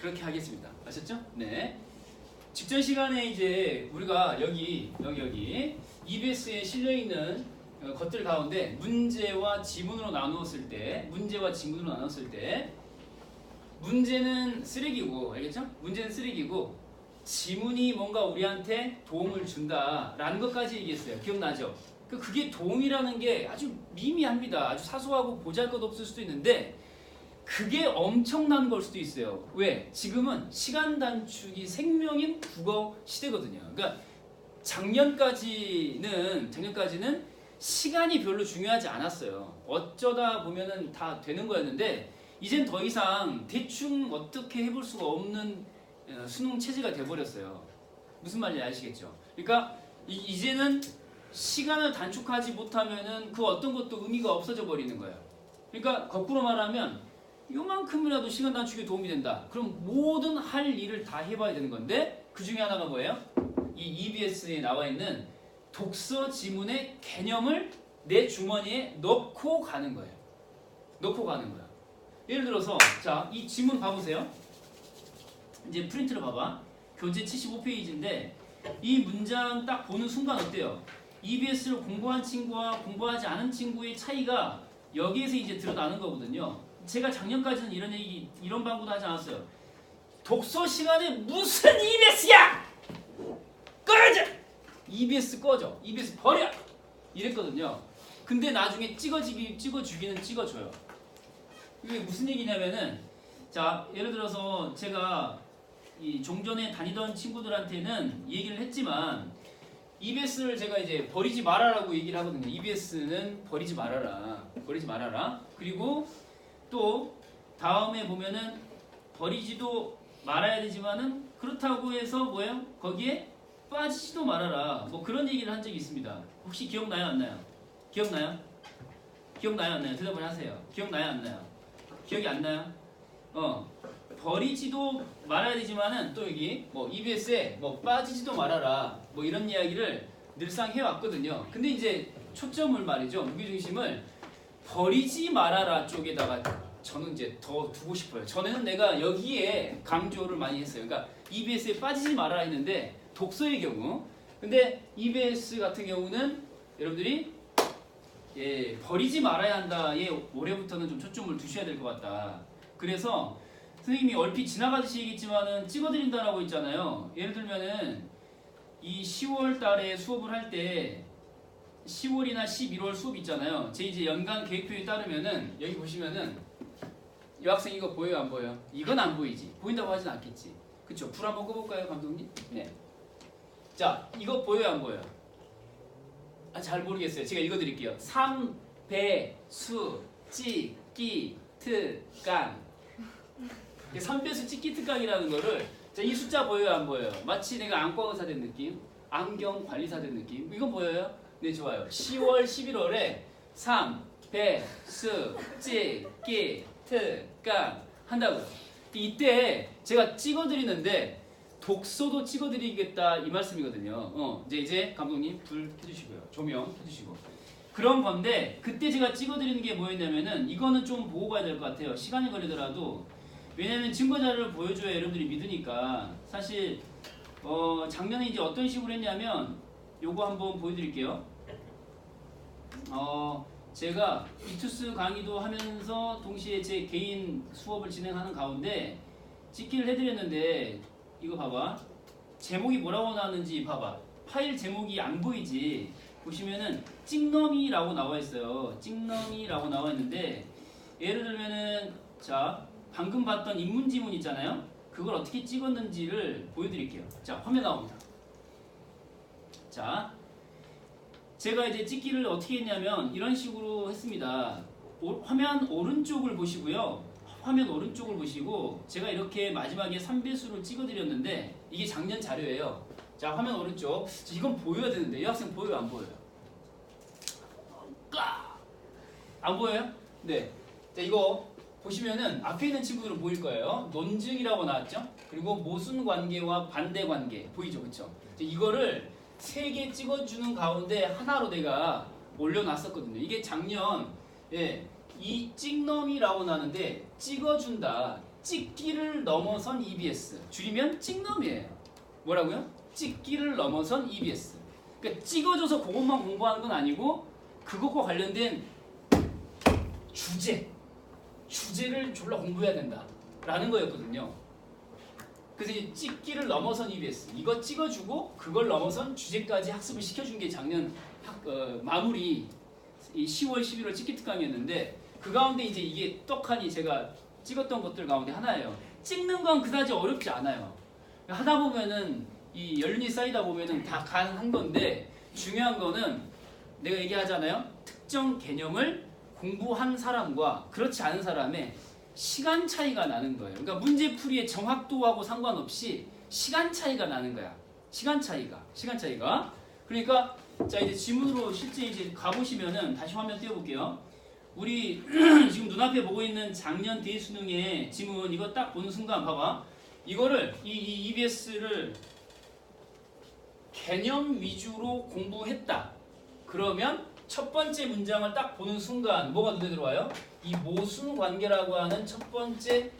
그렇게 하겠습니다. 아셨죠? 네. 직전 시간에 이제 우리가 여기 EBS에 실려 있는 것들 가운데 문제와 지문으로 나누었을 때, 문제는 쓰레기고, 알겠죠? 문제는 쓰레기고 지문이 뭔가 우리한테 도움을 준다라는 것까지 얘기했어요. 기억나죠? 그게 도움이라는 게 아주 미미합니다. 아주 사소하고 보잘것없을 수도 있는데 그게 엄청난 걸 수도 있어요. 왜? 지금은 시간 단축이 생명인 국어 시대거든요. 그러니까 작년까지는 시간이 별로 중요하지 않았어요. 어쩌다 보면은 다 되는 거였는데 이젠 더 이상 대충 어떻게 해볼 수가 없는 수능 체제가 돼버렸어요. 무슨 말인지 아시겠죠? 그러니까 이제는 시간을 단축하지 못하면은 그 어떤 것도 의미가 없어져 버리는 거예요. 그러니까 거꾸로 말하면 요만큼이라도 시간 단축에 도움이 된다. 그럼 모든 할 일을 다 해봐야 되는 건데 그 중에 하나가 뭐예요? 이 EBS에 나와 있는 독서 지문의 개념을 내 주머니에 넣고 가는 거예요. 예를 들어서 자, 이 지문 봐보세요. 이제 프린트를 봐봐. 교재 75페이지인데 이 문장 딱 보는 순간 어때요? EBS를 공부한 친구와 공부하지 않은 친구의 차이가 여기에서 이제 드러나는 거거든요. 제가 작년까지는 이런 방구도 하지 않았어요. 독서 시간에 무슨 EBS야! 꺼져! EBS 꺼져. EBS 버려! 이랬거든요. 근데 나중에 찍어주기는 찍어줘요. 이게 무슨 얘기냐면은 자, 예를 들어서 제가 이 종전에 다니던 친구들한테는 얘기를 했지만 EBS를 제가 이제 버리지 말아라고 얘기를 하거든요. EBS는 버리지 말아라. 그리고 또 다음에 보면은 버리지도 말아야 되지만은 그렇다고 해서 뭐예요? 거기에 빠지지도 말아라. 뭐 그런 얘기를 한 적이 있습니다. 혹시 기억나요? 안 나요? 기억나요? 안 나요? 대답을 하세요. 기억나요? 안 나요? 기억이 안 나요? 버리지도 말아야 되지만은 또 여기 뭐 EBS에 뭐 빠지지도 말아라. 뭐 이런 이야기를 늘상 해왔거든요. 근데 이제 초점을 말이죠. 무게중심을 버리지 말아라 쪽에다가 저는 이제 더 두고 싶어요. 전에는 내가 여기에 강조를 많이 했어요. 그러니까 EBS에 빠지지 말아라 했는데 독서의 경우, 근데 EBS 같은 경우는 여러분들이 버리지 말아야 한다에 올해부터는 좀 초점을 두셔야 될 것 같다. 그래서 선생님이 얼핏 지나가듯이 얘기했지만은 찍어드린다라고 했잖아요. 예를 들면은 이 10월 달에 수업을 할 때 10월이나 11월 수업 있잖아요. 제 이제 연간 계획표에 따르면은 여기 보시면은 이 학생 이거 보여요, 안 보여요? 이건 안 보이지. 보인다고 하진 않겠지. 그쵸? 불 한번 꺼볼까요, 감독님? 네. 자, 이거 보여요, 안 보여요? 잘 모르겠어요. 제가 읽어드릴게요. 3, 배, 수, 찌, 끼, 트, 깡. 3배수 찍기 특강이라는 거를 자, 이 숫자 보여요, 안 보여요? 마치 내가 안과의사 된 느낌, 안경 관리사 된 느낌. 이건 보여요? 네, 좋아요. 10월, 11월에 3, 배, 수, 찍, 끼, 특강 한다고요. 이때 제가 찍어드리는데 독서도 찍어드리겠다 이 말씀이거든요. 이제 감독님 불 켜주시고요. 조명 켜주시고. 그런 건데 그때 제가 찍어드리는 게 뭐였냐면은 이거는 좀 보고 가야 될 것 같아요. 시간이 걸리더라도. 왜냐면 증거 자료를 보여줘야 여러분들이 믿으니까. 사실 작년에 이제 어떤 식으로 했냐면 요거 한번 보여드릴게요. 제가 이투스 강의도 하면서 동시에 제 개인 수업을 진행하는 가운데 찍기를 해드렸는데 이거 봐봐. 제목이 뭐라고 나왔는지 봐봐. 파일 제목이 안 보이지. 보시면은 찍넘이라고 나와 있어요. 찍넘이라고 나와 있는데 예를 들면은 자, 방금 봤던 인문지문 있잖아요. 그걸 어떻게 찍었는지를 보여드릴게요. 자, 화면 나옵니다. 자, 제가 이제 찍기를 어떻게 했냐면 이런 식으로 했습니다. 화면 오른쪽을 보시고요. 화면 오른쪽을 보시고 제가 이렇게 마지막에 3배수를 찍어드렸는데 이게 작년 자료예요. 자, 화면 오른쪽. 이건 보여야 되는데 이 학생 보여요, 안 보여요? 안 보여요? 네. 자, 이거 보시면은 앞에 있는 친구들은 보일 거예요. 논증이라고 나왔죠? 그리고 모순 관계와 반대 관계 보이죠, 그렇죠? 이거를 3개 찍어주는 가운데 하나로 내가 올려놨었거든요. 이게 작년 이 찍넘이라고 나는데 찍어준다. 찍기를 넘어선 EBS. 줄이면 찍넘이에요. 뭐라고요? 찍기를 넘어선 EBS. 그러니까 찍어줘서 그것만 공부하는 건 아니고 그것과 관련된 주제를 졸라 공부해야 된다라는 거였거든요. 그래서 이제 찍기를 넘어선 EBS. 이거 찍어주고 그걸 넘어선 주제까지 학습을 시켜준 게 작년 마무리 이 10월, 11월 찍기 특강이었는데 그 가운데 이제 이게 떡하니 제가 찍었던 것들 가운데 하나예요. 찍는 건 그다지 어렵지 않아요. 하다 보면은 이 연륜이 쌓이다 보면은 다 가능한 건데 중요한 거는 내가 얘기하잖아요. 특정 개념을 공부한 사람과 그렇지 않은 사람의 시간 차이가 나는 거예요. 그러니까 문제 풀이의 정확도하고 상관없이 시간 차이가 나는 거야. 시간 차이가. 그러니까 자 이제 지문으로 실제 이제 가보시면은 다시 화면 띄워볼게요. 우리 지금 눈앞에 보고 있는 작년 대수능의 지문 이거 딱 보는 순간 봐봐. 이거를 이 EBS를 개념 위주로 공부했다. 그러면 첫 번째 문장을 딱 보는 순간 뭐가 눈에 들어와요? 이 모순 관계라고 하는 첫 번째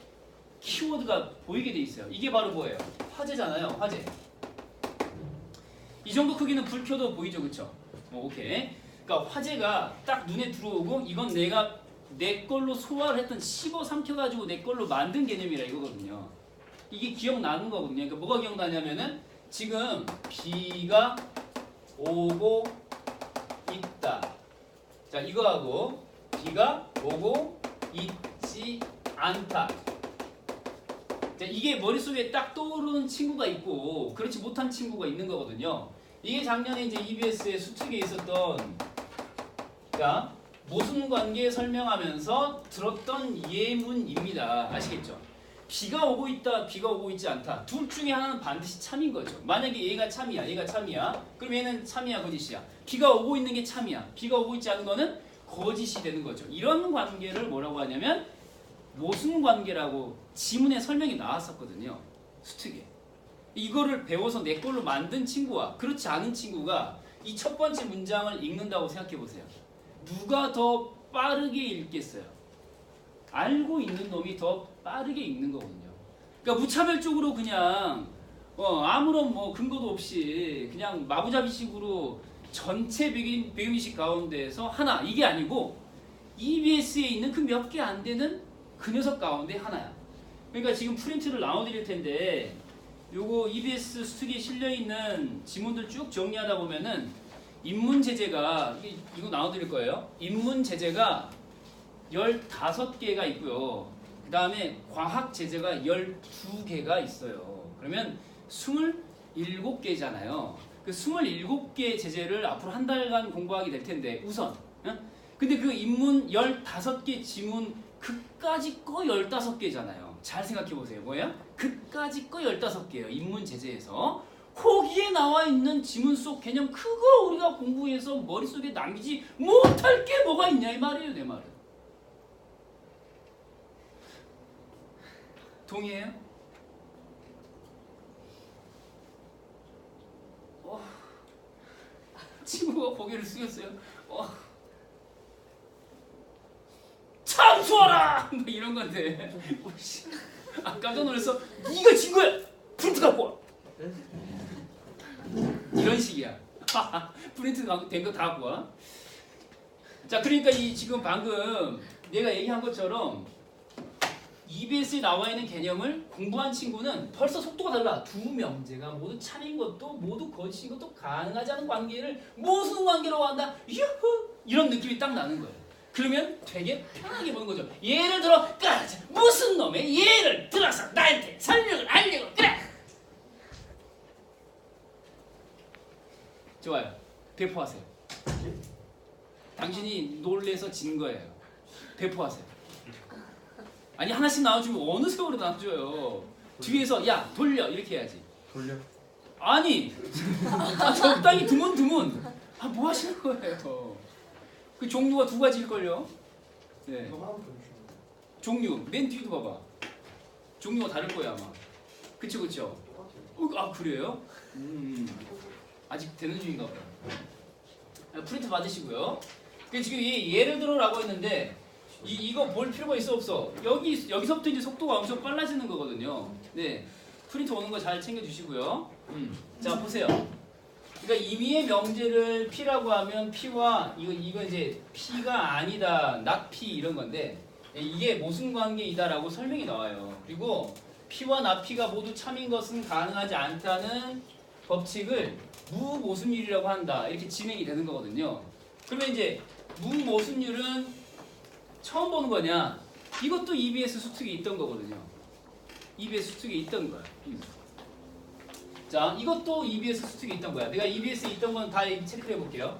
키워드가 보이게 돼 있어요. 이게 바로 뭐예요? 화제잖아요. 화제. 이 정도 크기는 불 켜도 보이죠, 그렇죠? 오케이. 그러니까 화제가 딱 눈에 들어오고 이건 내가 내 걸로 소화를 했던 씹어 삼켜가지고 내 걸로 만든 개념이라 이거거든요. 이게 기억나는 거거든요. 그러니까 뭐가 기억나냐면은 지금 비가 오고 있다. 자 이거하고 비가 오고 있지 않다. 자, 이게 머릿속에 딱 떠오르는 친구가 있고 그렇지 못한 친구가 있는 거거든요. 이게 작년에 이제 EBS의 수특에 있었던 자, 모순 관계 설명하면서 들었던 예문입니다. 아시겠죠? 비가 오고 있다, 비가 오고 있지 않다. 둘 중에 하나는 반드시 참인 거죠. 만약에 얘가 참이야, 얘가 참이야. 그럼 얘는 참이야, 거짓이야. 비가 오고 있는 게 참이야. 비가 오고 있지 않은 거는 거짓이 되는 거죠. 이런 관계를 뭐라고 하냐면 모순 관계라고 지문에 설명이 나왔었거든요. 수특에. 이거를 배워서 내 걸로 만든 친구와 그렇지 않은 친구가 이 첫 번째 문장을 읽는다고 생각해 보세요. 누가 더 빠르게 읽겠어요? 알고 있는 놈이 더 빠르게 읽는 거거든요. 그러니까 무차별적으로 그냥 아무런 뭐 근거도 없이 그냥 마구잡이식으로 전체 백인식 가운데에서 하나 이게 아니고 EBS에 있는 그 몇 개 안 되는 그 녀석 가운데 하나야. 그러니까 지금 프린트를 나눠드릴 텐데 요거 EBS 수특에 실려있는 지문들 쭉 정리하다 보면은 인문 제재가 이거 나눠드릴 거예요. 인문 제재가 15개가 있고요. 그 다음에 과학 제재가 12개가 있어요. 그러면 27개잖아요. 그 27개 제재를 앞으로 한 달간 공부하게 될 텐데 우선 근데 그 인문 15개 지문 그까짓 거 15개잖아요. 잘 생각해 보세요. 뭐예요? 그까짓 거 15개예요. 인문 제재에서. 거기에 나와 있는 지문 속 개념 그거 우리가 공부해서 머릿속에 남기지 못할 게 뭐가 있냐 이 말이에요. 내 말은. 동의해요? 친구가 고개를 숙였어요. 참수하라! 뭐 이런 건데. 깜짝 놀라서 네가 진 거야. 프린트 갖고 와. 이런 식이야. 프린트 된 거 다 갖고 와. 자, 그러니까 이 지금 방금 내가 얘기한 것처럼 EBS에 나와 있는 개념을 공부한 친구는 벌써 속도가 달라. 두 명제가 모두 참인 것도 모두 거짓인 것도 가능하지 않은 관계를 모순 관계라고 한다. 유후! 이런 느낌이 딱 나는 거예요. 그러면 되게 편하게 보는 거죠. 예를 들어 무슨 놈의 예를 들어서 나한테 설명을 하려고 그래. 좋아요. 배포하세요. 당신이 놀래서 진 거예요. 배포하세요. 아니 하나씩 나눠주면 어느 세월에 나눠줘요. 뒤에서 야 돌려 이렇게 해야지. 돌려? 아니 적당히 드문. 뭐 하시는 거예요? 그 종류가 두 가지일걸요. 네. 종류 맨 뒤도 봐봐. 종류가 다를 거야 아마. 그쵸. 아 그래요? 아직 되는 중인가 보다. 프린트 받으시고요. 지금 이 예를 들어라고 했는데 이거 볼 필요가 있어 없어? 여기서부터 이제 속도가 엄청 빨라지는 거거든요. 네, 프린트 오는 거 잘 챙겨주시고요. 자 보세요. 그러니까 임의의 명제를 P라고 하면 P와 이거 이제 P가 아니다, not P 이런 건데 이게 모순 관계이다라고 설명이 나와요. 그리고 P와 not P가 모두 참인 것은 가능하지 않다는 법칙을 무모순율이라고 한다. 이렇게 진행이 되는 거거든요. 그러면 이제 무모순율은 처음 보는 거냐? 이것도 EBS 수특에 있던 거거든요. EBS 수특에 있던 거야. 자, 이것도 EBS 수특에 있던 거야. 내가 EBS에 있던 건 다 체크해 볼게요.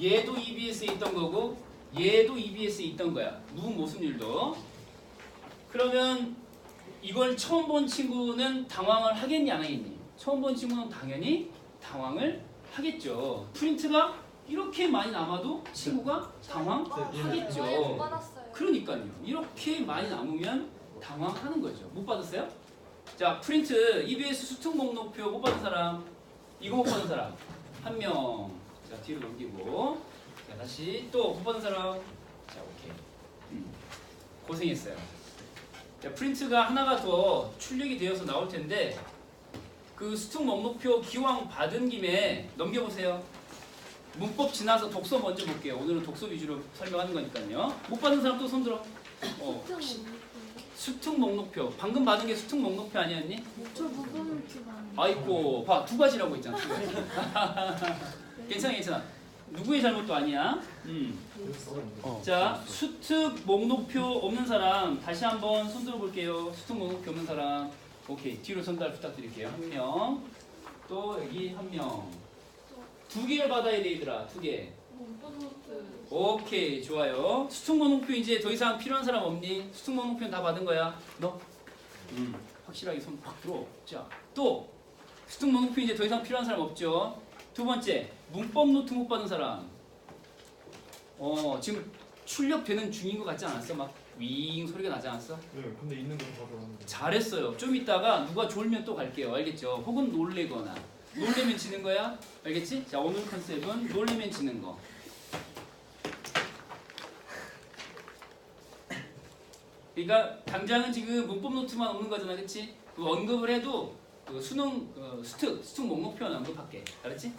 얘도 EBS에 있던 거고 얘도 EBS에 있던 거야. 무모순율도. 그러면 이걸 처음 본 친구는 당황을 하겠니 안 하겠니? 처음 본 친구는 당연히 당황을 하겠죠. 프린트가 이렇게 많이 남아도 친구가 당황하겠죠. 못 받았어요. 그러니까요. 이렇게 많이 남으면 당황하는 거죠. 못 받았어요? 자, 프린트 EBS 수특 목록표 못 받은 사람, 이거 못 받은 사람 한 명. 자, 뒤로 넘기고. 자, 다시 또 못 받은 사람. 자, 오케이. 고생했어요. 자, 프린트가 하나가 더 출력이 되어서 나올 텐데 그 수특 목록표 기왕 받은 김에 넘겨보세요. 문법 지나서 독서 먼저 볼게요. 오늘은 독서 위주로 설명하는 거니까요. 못 받은 사람 또 손들어. 수특 목록표. 방금 받은 게 수특 목록표 아니었니? 저 무거운지가 아이고, 봐. 두 가지라고 있잖아. 두 가지. 괜찮아, 괜찮아. 누구의 잘못도 아니야. 자, 수특 목록표 없는 사람 다시 한번 손들어 볼게요. 수특 목록표 없는 사람. 오케이. 뒤로 전달 부탁드릴게요. 한 명. 또 여기 한 명. 두 개를 받아야 돼, 얘들아. 두 개. 오케이, 좋아요. 수특 목록표 이제 더 이상 필요한 사람 없니? 수특 목록표는 다 받은 거야. 너? 확실하게 손 팍 들어. 자, 또 수특 목록표 이제 더 이상 필요한 사람 없죠. 두 번째, 문법 노트 못 받은 사람. 지금 출력되는 중인 것 같지 않았어? 막 윙 소리가 나지 않았어? 네, 근데 있는 거 가져왔는데. 잘했어요. 좀 이따가 누가 졸면 또 갈게요. 알겠죠? 혹은 놀래거나. 놀래면 지는 거야. 알겠지? 자, 오늘 컨셉은 놀래면 지는 거. 그러니까 당장은 지금 문법 노트만 없는 거잖아, 그렇지? 그 언급을 해도 그 수능 수특 목록표는 언급할게. 알았지?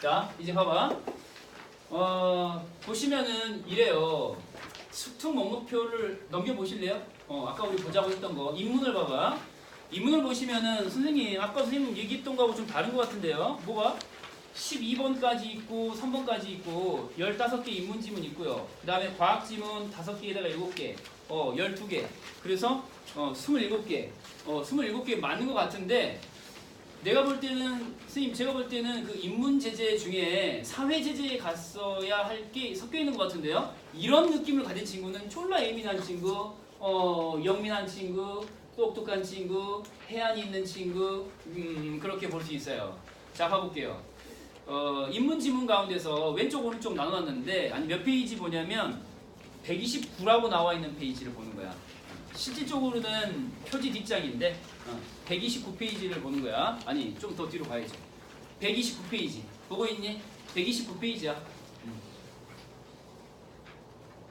자, 이제 봐봐. 보시면은 이래요. 수특 목록표를 넘겨 보실래요? 아까 우리 보자고 했던 거 인문을 봐봐. 인문을 보시면은 선생님 아까 선생님 얘기했던 거하고 좀 다른 것 같은데요. 뭐가? 12번까지 있고 3번까지 있고 15개 인문 지문 있고요. 그 다음에 과학 지문 5개에다가 7개 12개 그래서 27개 27개 맞는 것 같은데 내가 볼 때는 선생님 제가 볼 때는 그 인문 제재 중에 사회 제재에 갔어야 할 게 섞여 있는 것 같은데요. 이런 느낌을 가진 친구는 졸라 예민한 친구 영민한 친구 똑똑한 친구 해안이 있는 친구 그렇게 볼 수 있어요. 자 봐볼게요. 인문 지문 가운데서 왼쪽 오른쪽 나눠놨는데 아니 몇 페이지 보냐면 129라고 나와 있는 페이지를 보는 거야. 실질적으로는 표지 뒷장인데 129페이지를 보는 거야. 아니 좀 더 뒤로 가야지. 129페이지 보고 있니? 129페이지야.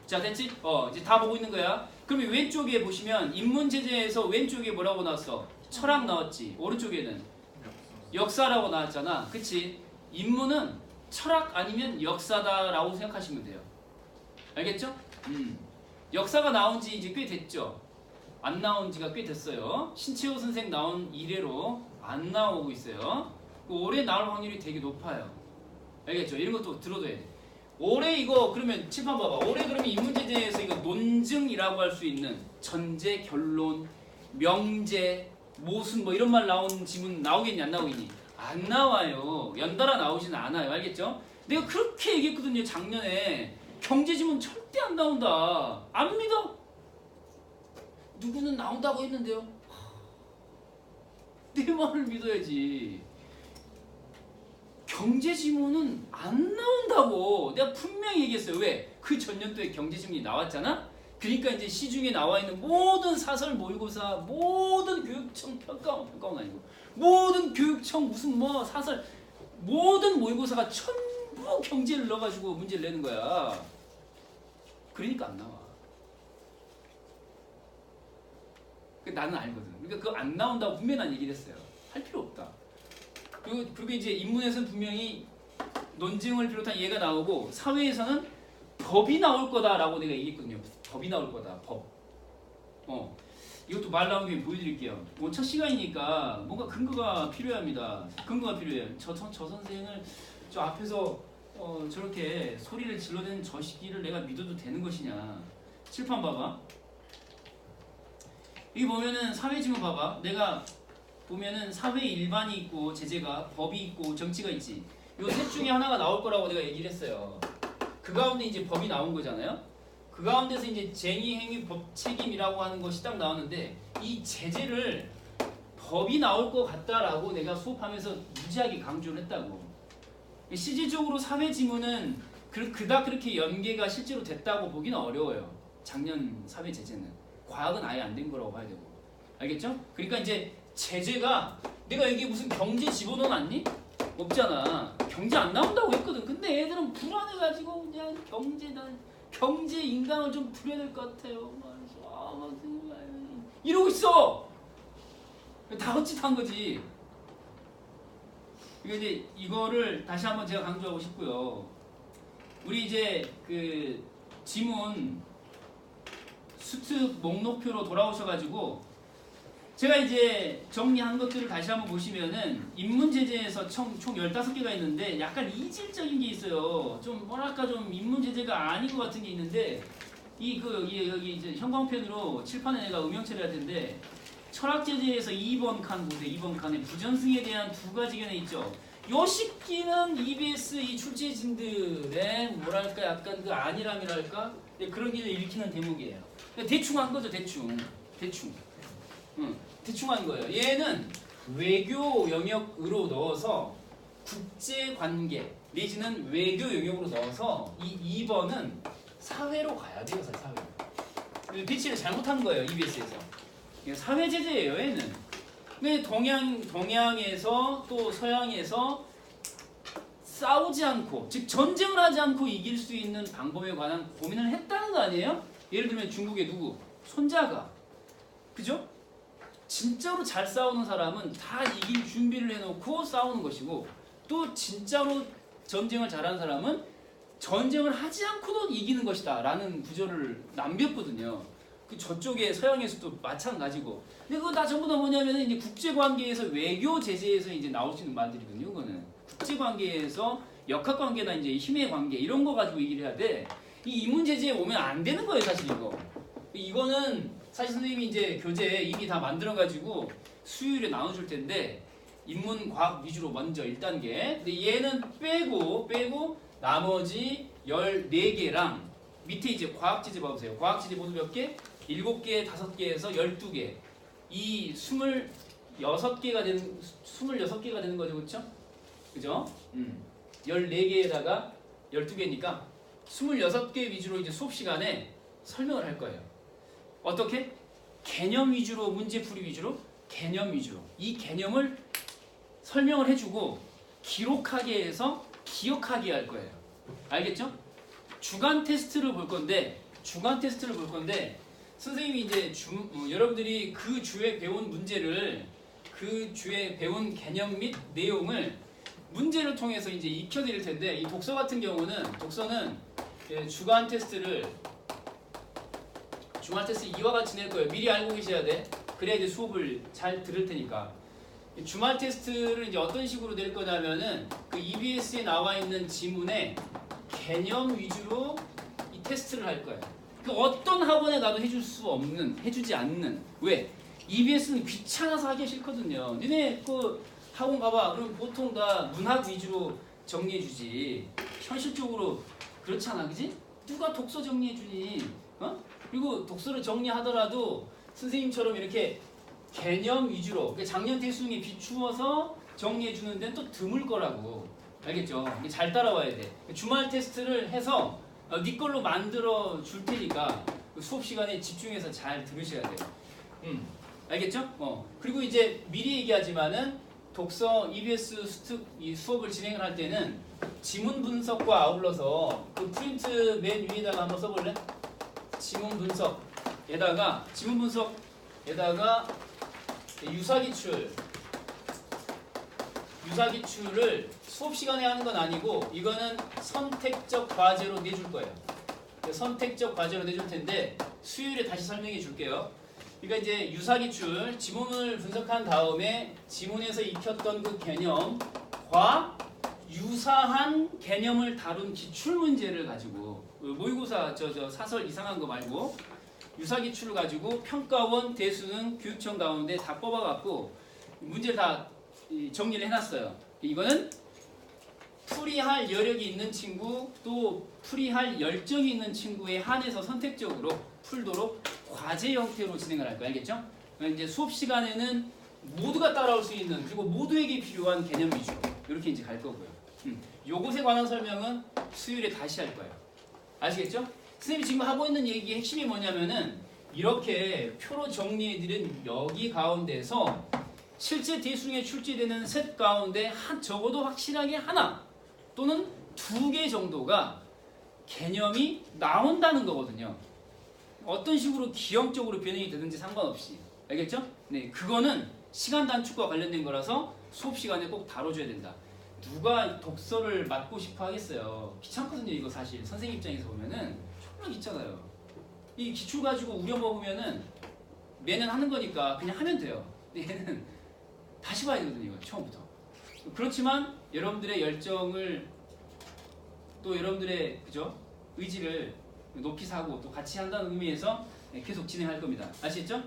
자 됐지? 이제 다 보고 있는 거야. 그러면 왼쪽에 보시면 인문 제재에서 왼쪽에 뭐라고 나왔어? 철학 나왔지. 오른쪽에는 역사라고 나왔잖아. 그치? 인문은 철학 아니면 역사다라고 생각하시면 돼요. 알겠죠? 역사가 나온 지 이제 꽤 됐죠? 안 나온 지가 꽤 됐어요. 신채호 선생 나온 이래로 안 나오고 있어요. 올해 나올 확률이 되게 높아요. 알겠죠? 이런 것도 들어둬야 돼. 올해 이거 그러면 칠판 봐봐. 올해 그러면 인문제재에서 이거 논증이라고 할 수 있는 전제, 결론, 명제, 모순 뭐 이런 말 나온 지문 나오겠니 안 나오겠니? 안 나와요. 연달아 나오지는 않아요. 알겠죠? 내가 그렇게 얘기했거든요. 작년에 경제지문 절대 안 나온다. 안 믿어? 누구는 나온다고 했는데요. 내 말을 믿어야지. 경제지문은 안 나온다고 내가 분명히 얘기했어요. 왜? 그 전년도에 경제지문이 나왔잖아. 그러니까 이제 시중에 나와 있는 모든 사설 모의고사, 모든 교육청 평가원 아니고 모든 교육청 무슨 뭐 사설 모든 모의고사가 전부 경제를 넣어가지고 문제를 내는 거야. 그러니까 안 나와. 나는 알거든. 그러니까 그거 안 나온다고 분명히 난 얘기를 했어요. 할 필요 없다. 그리고 이제 인문에서는 분명히 논증을 비롯한 예가 나오고 사회에서는 법이 나올 거다라고 내가 얘기했거든요. 법이 나올 거다. 법. 이것도 말 나온 김에 보여드릴게요. 뭐 첫 시간이니까 뭔가 근거가 필요합니다. 근거가 필요해요. 저 선생을 저 앞에서 저렇게 소리를 질러대는 저 시기를 내가 믿어도 되는 것이냐. 칠판 봐봐. 여기 보면은 사회지문 봐봐. 내가 보면은 사회 일반이 있고 제재가 법이 있고 정치가 있지. 요 셋 중에 하나가 나올 거라고 내가 얘기를 했어요. 그 가운데 이제 법이 나온 거잖아요. 그 가운데서 이제 쟁의 행위 법 책임이라고 하는 것이 딱 나왔는데 이 제재를 법이 나올 것 같다라고 내가 수업하면서 무지하게 강조를 했다고. 실질적으로 사회 지문은 그닥 그렇게 연계가 실제로 됐다고 보기는 어려워요. 작년 사회 제재는 과학은 아예 안 된 거라고 봐야 되고. 알겠죠? 그러니까 이제 제재가 내가 이게 무슨 경제 집어넣어놨니? 없잖아. 경제 안 나온다고 했거든. 근데 애들은 불안해가지고 그냥 경제 인강을 좀 부려야 될 것 같아요. 이러고 있어. 다 헛짓한 거지. 그러니까 이제 이거를 다시 한번 제가 강조하고 싶고요. 우리 이제 그 지문 수특 목록표로 돌아오셔가지고 제가 이제 정리한 것들을 다시 한번 보시면은 인문제재에서 총 15개가 있는데 약간 이질적인 게 있어요. 좀 뭐랄까 좀 인문제재가 아닌 것 같은 게 있는데 여기 이제 형광펜으로 칠판에 내가 음영체를 할 텐데 철학제재에서 2번 칸 보세요. 2번 칸에 부전승에 대한 두 가지 견해 있죠. 요 시기는 EBS 이 출제진들의 뭐랄까 약간 그 안일함이랄까 그런 게 일으키는 대목이에요. 대충 한 거죠. 대충. 대충 한 거예요. 얘는 외교 영역으로 넣어서 국제관계 내지는 외교 영역으로 넣어서 이 2번은 사회로 가야 돼요. 사회로. 배치를 잘못한 거예요. EBS에서. 사회제재예요. 얘는. 근데 동양에서 또 서양에서 싸우지 않고 즉 전쟁을 하지 않고 이길 수 있는 방법에 관한 고민을 했다는 거 아니에요? 예를 들면 중국의 누구? 손자가. 그죠? 진짜로 잘 싸우는 사람은 다 이길 준비를 해놓고 싸우는 것이고 또 진짜로 전쟁을 잘하는 사람은 전쟁을 하지 않고도 이기는 것이다 라는 구절을 남겼거든요. 그 저쪽에 서양에서도 마찬가지고. 근데 그거 다 전부 다 뭐냐면 이제 국제관계에서 외교 제재에서 이제 나올 수 있는 말들이거든요. 그거는 국제관계에서 역학관계나 이제 힘의 관계 이런 거 가지고 얘기를 해야 돼. 이 인문 제재에 오면 안 되는 거예요, 사실 이거. 이거는 사실 선생님이 이제 교재 이미 다 만들어가지고 수요일에 나눠줄 텐데 인문 과학 위주로 먼저 1단계. 근데 얘는 빼고 나머지 14개랑 밑에 이제 과학지제 봐보세요. 과학지제 모두 몇 개? 7개, 5개에서 12개. 이 26개가 되는 거죠, 그렇죠? 그죠? 14개에다가 12개니까 26개 위주로 이제 수업 시간에 설명을 할 거예요. 어떻게? 개념 위주로, 문제풀이 위주로, 개념 위주로. 이 개념을 설명을 해주고 기록하게 해서 기억하게 할 거예요. 알겠죠? 주간 테스트를 볼 건데 선생님이 이제 여러분들이 그 주에 배운 문제를 그 주에 배운 개념 및 내용을 문제를 통해서 이제 익혀드릴 텐데 이 독서 같은 경우는 주간 테스트 이와 같이 낼 거예요. 미리 알고 계셔야 돼. 그래야 이제 수업을 잘 들을 테니까. 주말 테스트를 이제 어떤 식으로 낼 거냐면은 그 EBS에 나와 있는 지문에 개념 위주로 이 테스트를 할 거예요. 그 어떤 학원에 가도 해주지 않는. 왜? EBS는 귀찮아서 하기 싫거든요. 니네 그 학원 가봐. 그럼 보통 다 문학 위주로 정리해주지. 현실적으로 그렇잖아, 그지? 누가 독서 정리해주니? 그리고 독서를 정리하더라도 선생님처럼 이렇게 개념 위주로 작년 대수능에 비추어서 정리해주는 데는 또 드물 거라고. 알겠죠? 잘 따라와야 돼. 주말 테스트를 해서 네 걸로 만들어 줄 테니까 수업 시간에 집중해서 잘 들으셔야 돼요. 알겠죠? 그리고 이제 미리 얘기하지만은 독서 EBS 이 수업을 진행을 할 때는 지문 분석과 아울러서 그 프린트 맨 위에다가 한번 써볼래? 지문 분석에다가 지문 분석 에다가 유사기출을 수업 시간에 하는 건 아니고 이거는 선택적 과제로 내줄 거예요. 선택적 과제로 내줄 텐데 수요일에 다시 설명해 줄게요. 그러니까 이제 유사기출 지문을 분석한 다음에 지문에서 익혔던 그 개념과 유사한 개념을 다룬 기출 문제를 가지고 모의고사 사설 이상한 거 말고 유사기출을 가지고 평가원, 대수능, 교육청 가운데 다 뽑아갖고 문제를 다 정리를 해놨어요. 이거는 풀이할 여력이 있는 친구 또 풀이할 열정이 있는 친구에 한해서 선택적으로 풀도록 과제 형태로 진행을 할 거예요. 알겠죠? 그러니까 이제 수업 시간에는 모두가 따라올 수 있는 그리고 모두에게 필요한 개념 위주로 이렇게 이제 갈 거고요. 요것에 관한 설명은 수요일에 다시 할 거예요. 아시겠죠? 선생님이 지금 하고 있는 얘기의 핵심이 뭐냐면은 이렇게 표로 정리해드린 여기 가운데서 실제 대수능에 출제되는 셋 가운데 적어도 확실하게 하나 또는 두 개 정도가 개념이 나온다는 거거든요. 어떤 식으로 기형적으로 변형이 되든지 상관없이. 알겠죠? 네, 그거는 시간 단축과 관련된 거라서 수업 시간에 꼭 다뤄줘야 된다. 누가 독서를 맡고 싶어 하겠어요. 귀찮거든요, 이거 사실. 선생님 입장에서 보면은 정말 귀찮아요. 이 기출 가지고 우려먹으면은 매년 하는 거니까 그냥 하면 돼요. 근데 얘는 다시 봐야 되거든요, 이거 처음부터. 그렇지만 여러분들의 열정을 또 여러분들의 그죠? 의지를 높이 사고 또 같이 한다는 의미에서 계속 진행할 겁니다. 아시겠죠?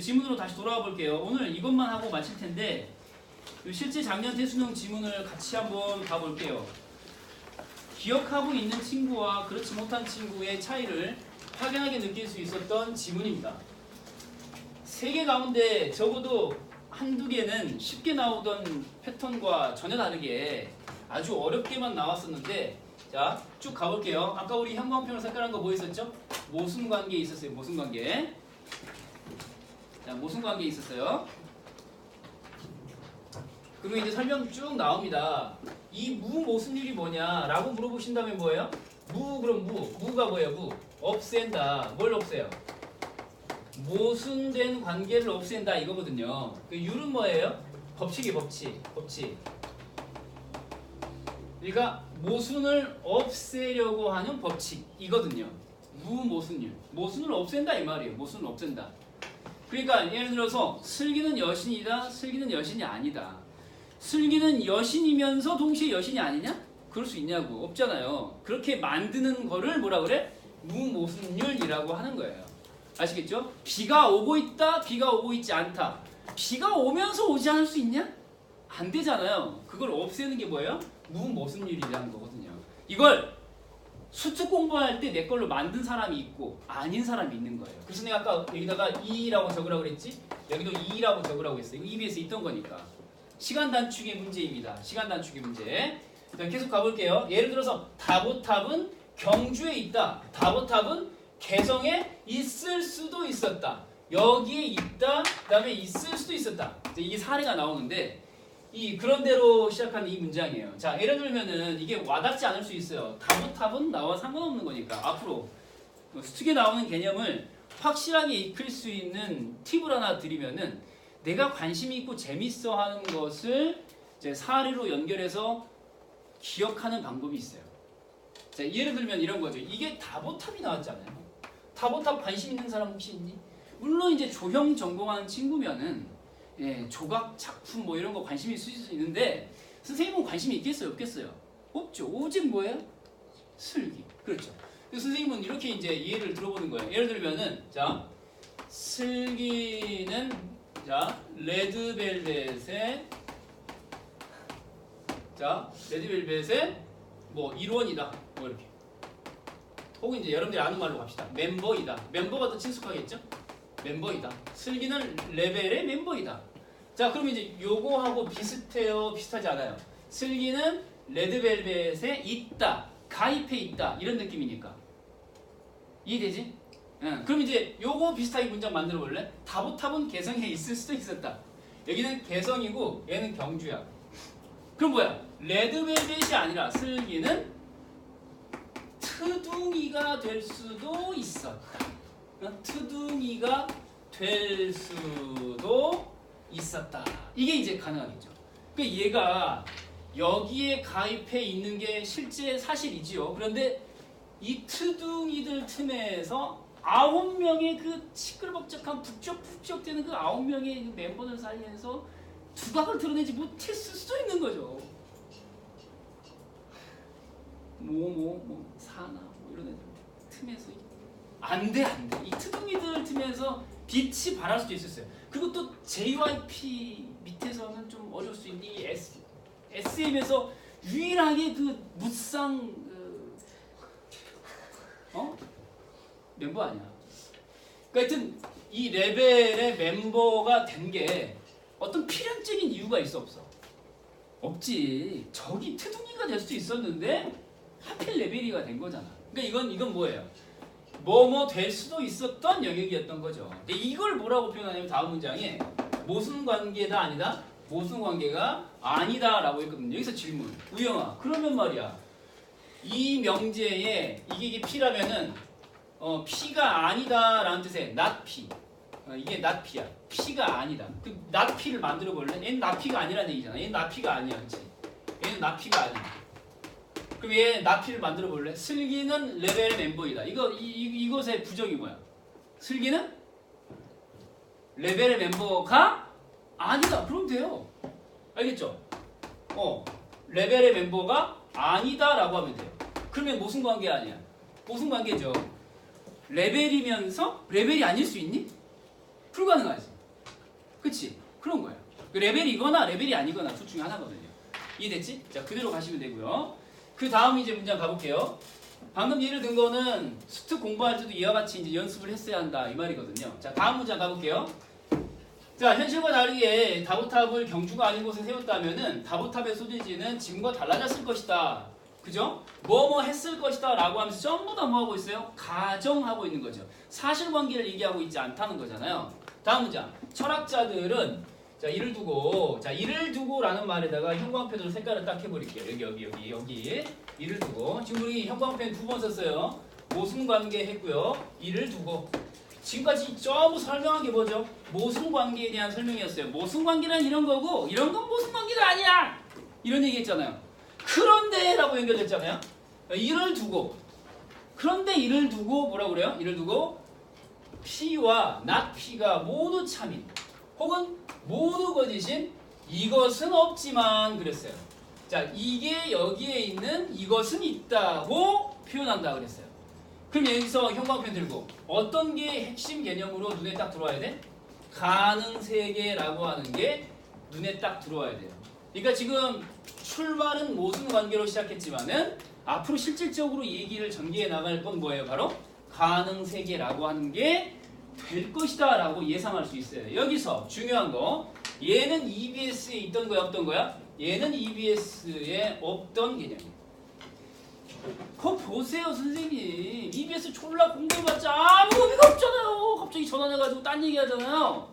지문으로 다시 돌아와 볼게요. 오늘 이것만 하고 마칠 텐데 실제 작년 대수능 지문을 같이 한번 봐볼게요. 기억하고 있는 친구와 그렇지 못한 친구의 차이를 확연하게 느낄 수 있었던 지문입니다. 3개 가운데 적어도 한두 개는 쉽게 나오던 패턴과 전혀 다르게 아주 어렵게만 나왔었는데 자, 쭉 가볼게요. 아까 우리 형광펜으로 색깔한 거 뭐 있었죠? 모순관계 있었어요. 모순관계. 자, 모순관계 있었어요. 그리고 이제 설명 쭉 나옵니다. 이 무모순율이 뭐냐라고 물어보신다면 뭐예요? 무가 뭐예요? 없앤다. 뭘 없애요? 모순된 관계를 없앤다 이거거든요. 그 율은 뭐예요? 법칙이에요. 법칙. 그러니까 모순을 없애려고 하는 법칙이거든요. 무모순율. 모순을 없앤다 이 말이에요. 모순을 없앤다. 그러니까 예를 들어서 슬기는 여신이다. 슬기는 여신이 아니다. 슬기는 여신이면서 동시에 여신이 아니냐? 그럴 수 있냐고. 없잖아요. 그렇게 만드는 거를 뭐라 그래? 무모순율이라고 하는 거예요. 아시겠죠? 비가 오고 있다. 비가 오고 있지 않다. 비가 오면서 오지 않을 수 있냐? 안 되잖아요. 그걸 없애는 게 뭐예요? 무모순율이라는 거거든요. 이걸 수특 공부할 때 내 걸로 만든 사람이 있고 아닌 사람이 있는 거예요. 그래서 내가 아까 여기다가 2라고 적으라고 그랬지? 여기도 2라고 적으라고 했어요. 이거 EBS에 있던 거니까. 시간 단축의 문제입니다. 시간 단축의 문제. 계속 가볼게요. 예를 들어서 다보탑은 경주에 있다. 다보탑은 개성에 있을 수도 있었다. 여기에 있다. 그 다음에 있을 수도 있었다. 이게 사례가 나오는데 그런대로 시작하는 이 문장이에요. 자, 예를 들면은 이게 와닿지 않을 수 있어요. 다보탑은 나와 상관없는 거니까. 앞으로 수특에 나오는 개념을 확실하게 익힐 수 있는 팁을 하나 드리면은 내가 관심이 있고 재밌어 하는 것을 이제 사례로 연결해서 기억하는 방법이 있어요. 자, 예를 들면 이런 거죠. 이게 다보탑이 나왔잖아요. 다보탑 관심 있는 사람 혹시 있니? 물론 이제 조형 전공하는 친구면은 조각 작품 뭐 이런 거 관심이 있을 수 있는데 선생님은 관심이 있겠어요? 없겠어요? 없죠. 오직 뭐예요? 슬기. 그렇죠. 그래서 선생님은 이렇게 이제 이해를 들어보는 거예요. 예를 들면은 자, 슬기는 자, 레드벨벳의 뭐 일원이다. 뭐 이렇게. 혹은 이제 여러분들이 아는 말로 갑시다. 멤버이다. 멤버가 더 친숙하겠죠? 멤버이다. 슬기는 레벨의 멤버이다. 자, 그럼 이제 요거하고 비슷해요? 비슷하지 않아요? 슬기는 레드벨벳에 있다. 가입해 있다. 이런 느낌이니까. 이해되지? 응. 그럼 이제 요거 비슷하게 문장 만들어 볼래? 다보탑은 개성에 있을 수도 있었다. 여기는 개성이고 얘는 경주야. 그럼 뭐야? 레드벨벳이 아니라 슬기는 트둥이가 될 수도 있었다. 트둥이가 될 수도 있었다. 이게 이제 가능하겠죠. 그러니까 얘가 여기에 가입해 있는 게 실제 사실이지요. 그런데 이 트둥이들 틈에서 9명의 그 시끌벅적한 북적북적대는 그 9명의 멤버들 사이에서 두각을 드러내지 못했을 수도 있는 거죠. 사나 뭐 이런 애들 틈에서 안 돼. 이 트둥이들 틈에서 빛이 발할 수도 있었어요. 그리고 또 JYP 밑에서는 좀 어려울 수 있는 이 SM에서 유일하게 그 무쌍 멤버 아니야. 그러니까 하여튼 이 레벨의 멤버가 된 게 어떤 필연적인 이유가 있어 없어? 없지. 저기 트둥이가 될 수도 있었는데 하필 레벨이가 된 거잖아. 그러니까 이건 뭐예요? 뭐뭐 될 수도 있었던 영역이었던 거죠. 근데 이걸 뭐라고 표현하냐면 다음 문장에 모순 관계다 아니다? 모순 관계가 아니다라고 했거든요. 여기서 질문. 우영아, 그러면 말이야. 이 명제에 이게 P라면은 P가 아니다라는 뜻의 not P. 이게 not P야. P가 아니다. 그 not P를 만들어 볼래? 얘는 not P가 아니라는 얘기잖아. 얘는 not P가 아니야, 그렇지? 얘는 not P가 아니야. 그럼 얘 나피를 만들어 볼래? 슬기는 레벨의 멤버이다. 이것의 부정이 뭐야? 슬기는 레벨의 멤버가 아니다. 그럼 돼요. 알겠죠? 레벨의 멤버가 아니다라고 하면 돼요. 그러면 무슨 관계 아니야? 무슨 관계죠? 레벨이면서 레벨이 아닐 수 있니? 불가능하지. 그치? 그런 거야. 레벨이거나 레벨이 아니거나 둘 중에 하나거든요. 이해됐지? 자, 그대로 가시면 되고요. 그 다음 이제 문장 가볼게요. 방금 예를 든 거는 수특 공부할 때도 이와 같이 이제 연습을 했어야 한다 이 말이거든요. 자, 다음 문장 가볼게요. 자, 현실과 다르게 다보탑을 경주가 아닌 곳에 세웠다면은 다보탑의 소재지는 지금과 달라졌을 것이다. 그죠? 뭐뭐 했을 것이다 라고 하면서 전부 다 뭐 하고 있어요? 가정하고 있는 거죠. 사실관계를 얘기하고 있지 않다는 거잖아요. 다음 문장. 철학자들은 자, 이를 두고라는 말에다가 형광펜으로 색깔을 딱 해버릴게요. 여기 이를 두고. 지금 우리 형광펜 2번 썼어요. 모순 관계 했고요. 이를 두고. 지금까지 전부 설명한 게 뭐죠? 모순 관계에 대한 설명이었어요. 모순 관계란 이런 거고 이런 건 모순 관계가 아니야. 이런 얘기 했잖아요. 그런데라고 연결됐잖아요. 이를 두고. 그런데 이를 두고 뭐라고 그래요? 이를 두고 P와 not P가 모두 참인 혹은 모두 거짓인 이것은 없지만 그랬어요. 자, 이게 여기에 있는 이것은 있다고 표현한다 그랬어요. 그럼 여기서 형광펜 들고 어떤 게 핵심 개념으로 눈에 딱 들어와야 돼? 가능세계라고 하는 게 눈에 딱 들어와야 돼요. 그러니까 지금 출발은 모순 관계로 시작했지만은 앞으로 실질적으로 얘기를 전개해 나갈 건 뭐예요? 바로 가능세계라고 하는 게 될 것이다 라고 예상할 수 있어요. 여기서 중요한 거 얘는 EBS에 있던 거야 없던 거야? 얘는 EBS에 없던 개념이에요. 그거 보세요 선생님. EBS 졸라 공부해봤자 아무 의미가 없잖아요. 갑자기 전환해가지고 딴 얘기하잖아요.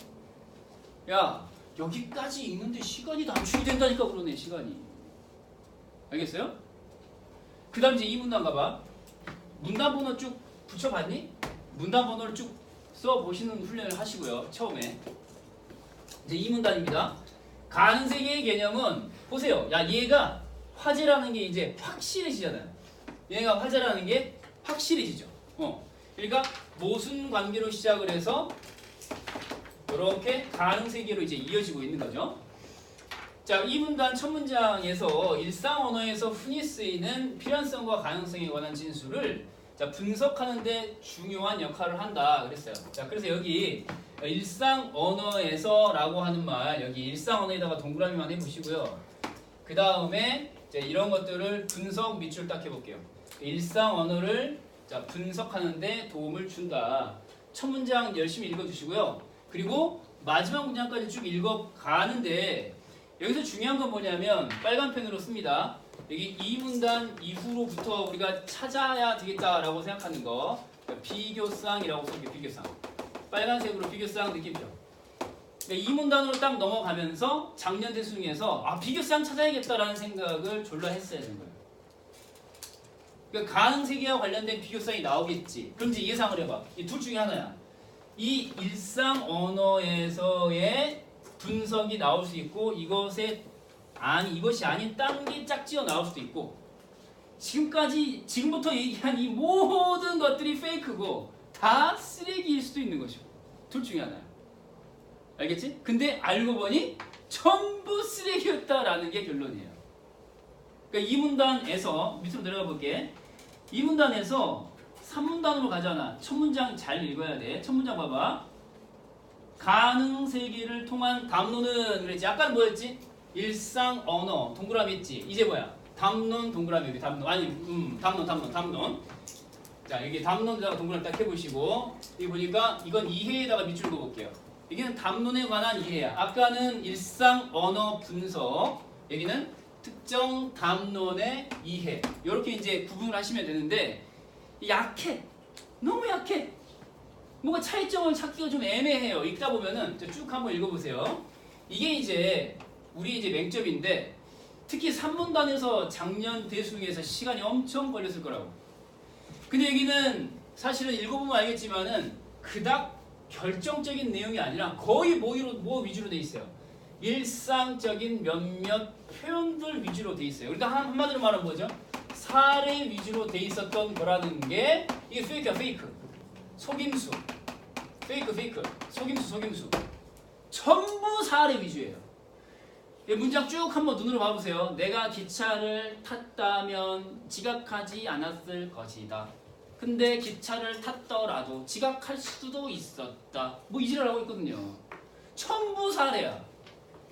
야 여기까지 읽는데 시간이 단축이 된다니까 그러네 시간이. 알겠어요? 그 다음 이제 이 문단 가봐. 문단 번호 쭉 붙여봤니? 문단 번호를 쭉 써보시는 훈련을 하시고요. 처음에 이제 이 문단입니다. 가능세계의 개념은 보세요. 야 얘가 화제라는 게 이제 확실해지잖아요. 얘가 화제라는 게 확실해지죠. 그러니까 모순 관계로 시작을 해서 이렇게 가능세계로 이제 이어지고 있는 거죠. 자, 이 문단 첫 문장에서 일상 언어에서 흔히 쓰이는 필연성과 가능성에 관한 진술을 자, 분석하는데 중요한 역할을 한다 그랬어요. 자, 그래서 여기 일상 언어에서라고 하는 말 여기 일상 언어에다가 동그라미만 해보시고요. 그 다음에 이런 것들을 분석 밑줄 딱 해볼게요. 일상 언어를 자, 분석하는데 도움을 준다. 첫 문장 열심히 읽어주시고요. 그리고 마지막 문장까지 쭉 읽어가는데 여기서 중요한 건 뭐냐면 빨간 펜으로 씁니다. 여기 이 문단 이후로부터 우리가 찾아야 되겠다라고 생각하는 거 비교쌍이라고 써볼게요. 비교쌍. 빨간색으로 비교쌍 느낌표. 이 문단으로 딱 넘어가면서 작년 대수중에서 비교쌍 찾아야겠다라는 생각을 졸라 했어야 되는 거예요. 그러니까 가능세계와 관련된 비교쌍이 나오겠지. 그럼 이제 예상을 해봐. 이 둘 중에 하나야. 이 일상 언어에서의 분석이 나올 수 있고 이것이 아닌 딴 게 짝지어 나올 수도 있고 지금부터 얘기한 이 모든 것들이 페이크고 다 쓰레기일 수도 있는 것이고 둘 중에 하나야. 알겠지? 근데 알고 보니 전부 쓰레기였다라는 게 결론이에요. 그러니까 이 문단에서 밑으로 내려가 볼게. 이 문단에서 3문단으로 가잖아. 첫 문장 잘 읽어야 돼. 첫 문장 봐봐. 가능 세계를 통한 담론은 그랬지. 아까는 뭐였지? 일상 언어 동그라미 있지. 이제 뭐야? 담론 동그라미 여기 담론. 아니 담론. 자 이게 담론에다가 동그라미 딱 해보시고 여기 보니까 이건 이해에다가 밑줄 그어볼게요. 여기는 담론에 관한 이해야. 아까는 일상 언어 분석. 여기는 특정 담론의 이해. 이렇게 이제 구분을 하시면 되는데 약해. 너무 약해. 뭔가 차이점을 찾기가 좀 애매해요. 읽다 보면은 쭉 한번 읽어보세요. 이게 이제 우리 이제 맹점인데 특히 3문단에서 작년 대수능에서 시간이 엄청 걸렸을 거라고. 근데 여기는 사실은 읽어보면 알겠지만은 그닥 결정적인 내용이 아니라 거의 뭐 위주로 돼 있어요. 일상적인 몇몇 표현들 위주로 돼 있어요. 그러니까 한마디로 말하면 뭐죠? 사례 위주로 돼 있었던 거라는 게 이게 페이크야. 페이크. 속임수. 페이크. 속임수. 전부 사례 위주예요. 이 문장 쭉 한번 눈으로 봐보세요. 내가 기차를 탔다면 지각하지 않았을 것이다. 근데 기차를 탔더라도 지각할 수도 있었다. 뭐 이지랄 하고 있거든요. 전부 사례야.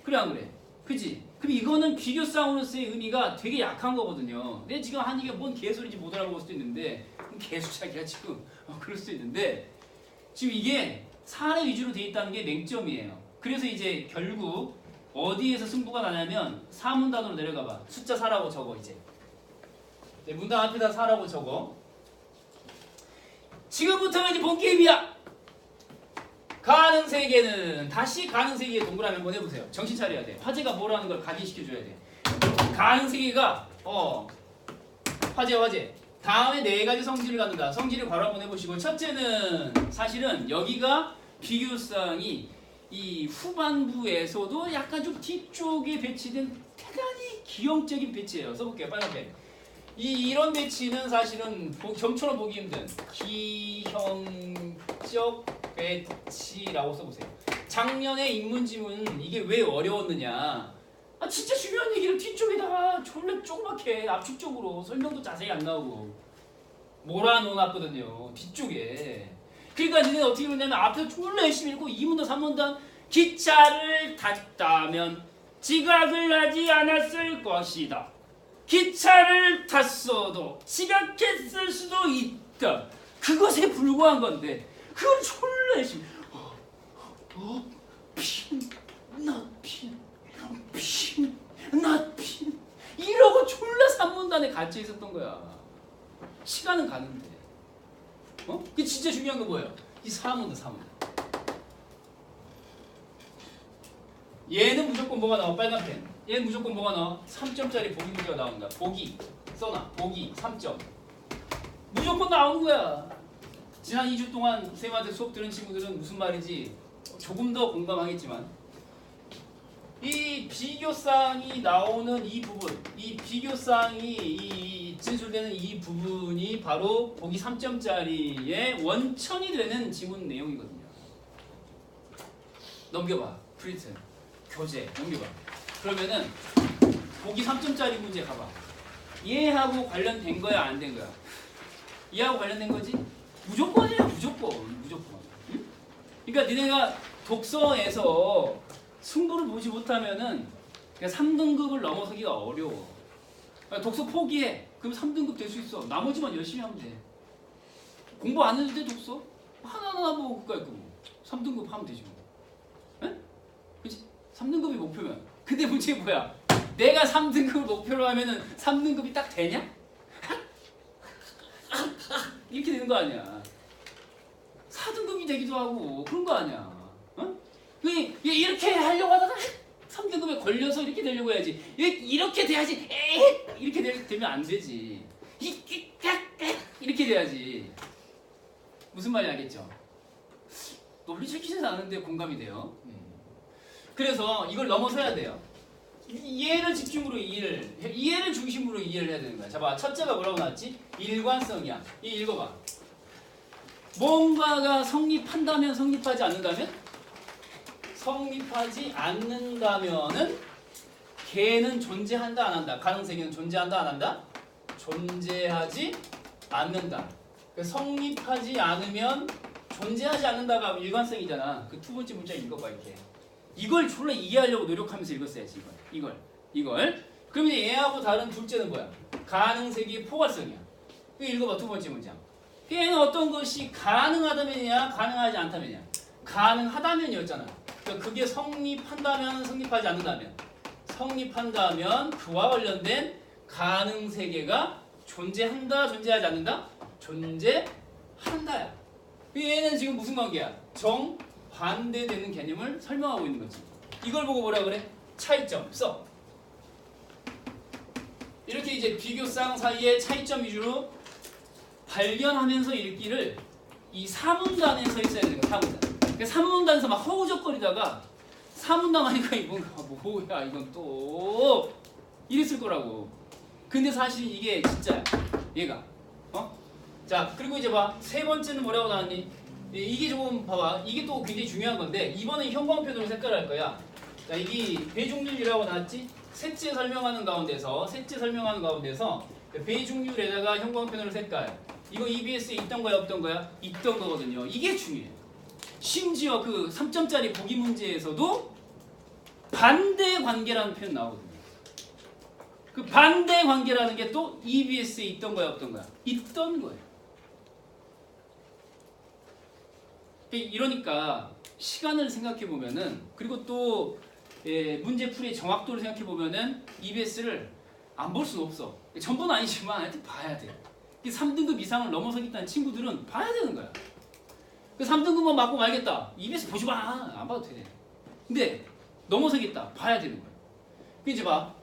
그래 안 그래? 그지? 그럼 이거는 비교쌍으로서의 의미가 되게 약한 거거든요. 내 지금 한 얘기가 뭔 개소리인지 못 알아볼 수도 있는데 개수작이야 지금. 그럴 수도 있는데 지금 이게 사례 위주로 돼 있다는 게 맹점이에요. 그래서 이제 결국 어디에서 승부가 나냐면 4문단으로 내려가봐. 숫자 4라고 적어 이제. 문단 앞에다 4라고 적어. 지금부터는 이제 본 게임이야. 가능 세계는 다시 가능 세계에 동그라미 한번 해보세요. 정신 차려야 돼. 화제가 뭐라는 걸 각인시켜줘야 돼. 가능 세계가 화제. 다음에 네 가지 성질을 갖는다. 성질을 바로 한번 해보시고 첫째는 사실은 여기가 비교성이 이 후반부에서도 약간 좀 뒤쪽에 배치된 대단히 기형적인 배치예요. 써볼게요. 빨간색. 이런 배치는 사실은 점처럼 보기 힘든 기형적 배치라고 써보세요. 작년의 인문지문 이게 왜 어려웠느냐. 진짜 중요한 얘기를 뒤쪽에다가 졸라 조그맣게 압축적으로 설명도 자세히 안 나오고 몰아놓았거든요. 뒤쪽에. 그러니까 니네 어떻게 보냐면 앞에서 졸라 열심히 읽고 2문단 3문단 기차를 탔다면 지각을 하지 않았을 것이다. 기차를 탔어도 지각했을 수도 있다. 그것에 불과한 건데 그걸 졸라 열심히 핀 이러고 졸라 3문단에 갇혀 있었던 거야. 시간은 가는데 그게 진짜 중요한 건 뭐예요? 이 4문단 얘는 무조건 뭐가 나와? 빨간 펜. 얘는 무조건 뭐가 나와? 3점짜리 보기 문제가 나온다. 보기 써놔. 보기 3점 무조건 나오는 거야. 지난 2주 동안 쌤한테 수업 들은 친구들은 무슨 말인지 조금 더 공감하겠지만 이 비교쌍이 나오는 이 부분, 이 비교쌍이 진술되는 이 부분이 바로 보기 3점짜리의 원천이 되는 지문 내용이거든요. 넘겨봐. 프린트. 교재. 넘겨봐. 그러면은 보기 3점짜리 문제 가봐. 얘하고 관련된 거야? 안 된 거야? 얘하고 관련된 거지? 무조건이야. 무조건. 응? 그러니까 니네가 독서에서 승부를 보지 못하면은 3등급을 넘어서기가 어려워. 그러니까 독서 포기해. 그럼 3등급 될 수 있어. 나머지만 열심히 하면 돼. 공부 안 해도 돼 독서? 하나하나 보고 그까이 거 3등급 하면 되지 뭐. 응? 그치? 3등급이 목표면. 근데 문제가 뭐야? 내가 3등급을 목표로 하면은 3등급이 딱 되냐? 이렇게 되는 거 아니야. 4등급이 되기도 하고 그런 거 아니야. 이렇게 하려고 하다가 3등급에 걸려서 이렇게 되려고 해야지. 이렇게 돼야지. 이렇게 되면 안 되지. 이렇게 돼야지. 무슨 말인지 알겠죠? 논리적이지 않은데 공감이 돼요. 그래서 이걸 넘어서야 돼요. 얘를 집중으로 얘를 중심으로 이해를 해야 되는 거야. 자, 봐. 첫째가 뭐라고 나왔지? 일관성이야. 이 읽어봐. 뭔가가 성립한다면 성립하지 않는다면? 성립하지 않는다면은 걔는 존재한다 안 한다. 가능성은 존재한다 안 한다? 존재하지 않는다. 성립하지 않으면 존재하지 않는다가 일관성이잖아. 그 두 번째 문자 읽어봐 이렇게. 이걸 졸라 이해하려고 노력하면서 읽었어야지 이걸. 그러면 얘하고 다른 둘째는 뭐야? 가능세기의 포괄성이야. 이거 읽어봐 두 번째 문장. 얘는 어떤 것이 가능하다면이냐 가능하지 않다면이냐. 가능하다면이었잖아. 그러니까 그게 성립한다면 성립하지 않는다면. 성립한다면 그와 관련된 가능세계가 존재한다 존재하지 않는다? 존재한다야. 얘는 지금 무슨 관계야? 정반대되는 개념을 설명하고 있는 거지. 이걸 보고 뭐라 그래? 차이점 써. 이렇게 이제 비교쌍 사이의 차이점 위주로 발견하면서 읽기를 이 사문단에서 있어야 되는 거야. 사문단. 그러니까 사문단에서 막 허우적거리다가 사문단 하니까 이건 뭐야 이건 또 이랬을 거라고. 근데 사실 이게 진짜야. 얘가. 자, 그리고 이제 봐. 세 번째는 뭐라고 나왔니? 이게 조금 봐봐. 이게 또 굉장히 중요한 건데 이번엔 형광펜으로 색깔할 거야. 자, 이게 배중률이라고 나왔지? 셋째 설명하는 가운데서 배중률에다가 형광펜으로 색깔. 이거 EBS에 있던 거야 없던 거야? 있던 거거든요. 이게 중요해요. 심지어 그 3점짜리 보기 문제에서도 반대 관계라는 표현 나오거든요. 그 반대 관계라는 게 또 EBS에 있던 거야 없던 거야? 있던 거예요. 이러니까 시간을 생각해 보면은 그리고 또 문제 풀이의 정확도를 생각해 보면은 EBS를 안 볼 수는 없어. 전부는 아니지만 하여튼 봐야 돼. 3등급 이상을 넘어서겠다는 친구들은 봐야 되는 거야. 그 3등급만 맞고 말겠다. EBS 보지 마. 안 봐도 돼. 근데 넘어서겠다. 봐야 되는 거야. 그 이제 봐.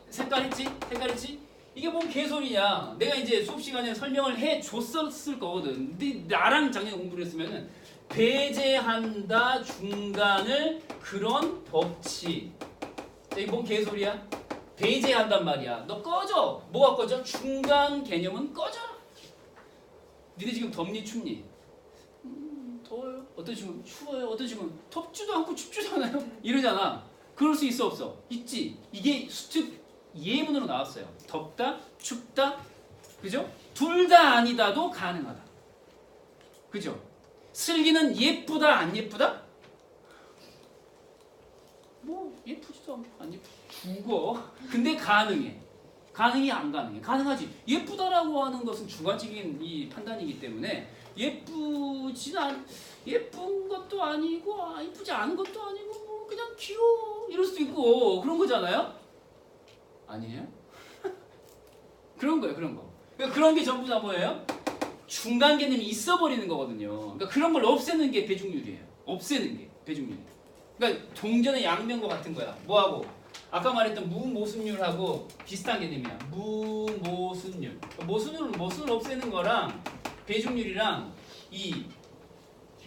색깔했지? 이게 뭔 개소리냐. 내가 이제 수업 시간에 설명을 해 줬었을 거거든. 근데 나랑 작년에 공부를 했으면은 배제한다 중간을 그런 법칙. 이게 뭔 개소리야? 배제한단 말이야. 너 꺼져. 뭐가 꺼져? 중간 개념은 꺼져. 니네 지금 덥니 춥니? 더워요. 어떤 지금 추워요. 어떤 지금 덥지도 않고 춥지도 않아요. 이러잖아. 그럴 수 있어 없어? 있지. 이게 수특 예문으로 나왔어요. 덥다, 춥다, 그죠? 둘 다 아니다도 가능하다. 그죠? 슬기는 예쁘다, 안 예쁘다? 뭐 예쁘지도 않고 안 예쁘. 죽어. 근데 가능해. 가능해, 안 가능해? 가능하지. 예쁘다라고 하는 것은 주관적인 이 판단이기 때문에 예쁜 것도 아니고 예쁘지 않은 것도 아니고 뭐 그냥 귀여워 이럴 수도 있고 그런 거잖아요. 아니에요? 그런 거예요, 그런 거. 그러니까 그런 게 전부 다 뭐예요? 중간 개념이 있어 버리는 거거든요. 그러니까 그런 걸 없애는 게 배중률이에요. 없애는 게 배중률. 그러니까 동전의 양면과 같은 거야. 뭐하고? 아까 말했던 무모순율하고 비슷한 개념이야. 무모순율. 모순을 없애는 거랑 배중률이랑 이